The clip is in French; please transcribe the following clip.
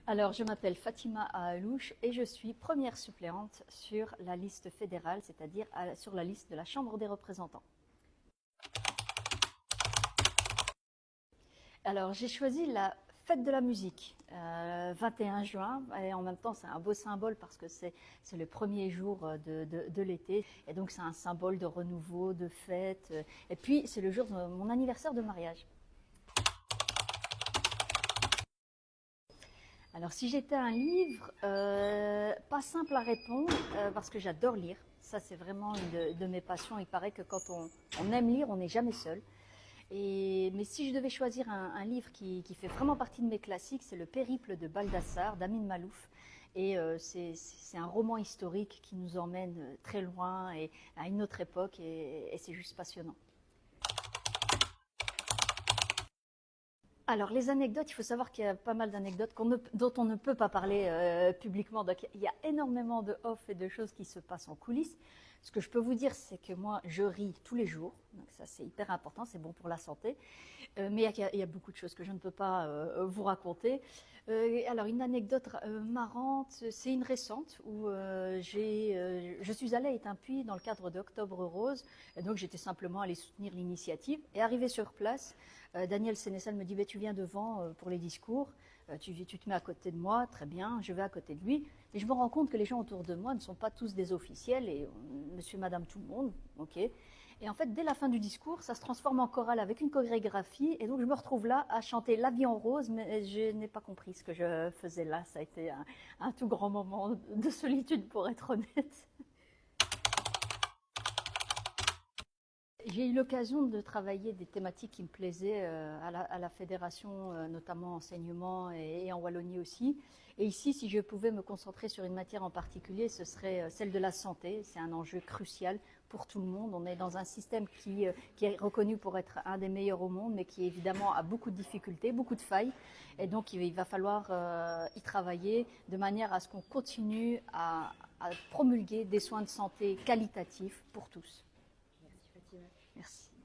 Alors, je m'appelle Fatima Ahalouche et je suis première suppléante sur la liste fédérale, c'est-à-dire sur la liste de la Chambre des représentants. Alors, j'ai choisi la fête de la musique, 21 juin, et en même temps, c'est un beau symbole parce que c'est le premier jour de l'été, et donc c'est un symbole de renouveau, de fête, et puis c'est le jour de mon anniversaire de mariage. Alors, si j'étais un livre, pas simple à répondre, parce que j'adore lire. Ça, c'est vraiment une de mes passions. Il paraît que quand on aime lire, on n'est jamais seul. Mais si je devais choisir un livre qui fait vraiment partie de mes classiques, c'est Le Périple de Baldassare d'Amin Malouf. Et c'est un roman historique qui nous emmène très loin et à une autre époque, et c'est juste passionnant. Alors, les anecdotes, il faut savoir qu'il y a pas mal d'anecdotes dont on ne peut pas parler publiquement. Donc, il y a énormément de off et de choses qui se passent en coulisses. Ce que je peux vous dire, c'est que moi, je ris tous les jours. Donc, ça, c'est hyper important, c'est bon pour la santé. Mais il y a beaucoup de choses que je ne peux pas vous raconter. Alors, une anecdote marrante, c'est une récente où je suis allée à Étainpuy dans le cadre d'Octobre Rose. Et donc, j'étais simplement allée soutenir l'initiative. Et arrivée sur place, Daniel Sénéchal me dit bah, tu viens devant pour les discours, tu te mets à côté de moi, très bien, je vais à côté de lui. Et je me rends compte que les gens autour de moi ne sont pas tous des officiels, et monsieur, madame, tout le monde, ok. Et en fait, dès la fin du discours, ça se transforme en chorale avec une chorégraphie, et donc je me retrouve là à chanter La vie en rose, mais je n'ai pas compris ce que je faisais là. Ça a été un tout grand moment de solitude, pour être honnête. J'ai eu l'occasion de travailler des thématiques qui me plaisaient à la fédération, notamment enseignement et en Wallonie aussi. Et ici, si je pouvais me concentrer sur une matière en particulier, ce serait celle de la santé. C'est un enjeu crucial pour tout le monde. On est dans un système qui est reconnu pour être un des meilleurs au monde, mais qui évidemment a beaucoup de difficultés, beaucoup de failles. Et donc, il va falloir y travailler de manière à ce qu'on continue à promulguer des soins de santé qualitatifs pour tous. Merci Fatima. Merci.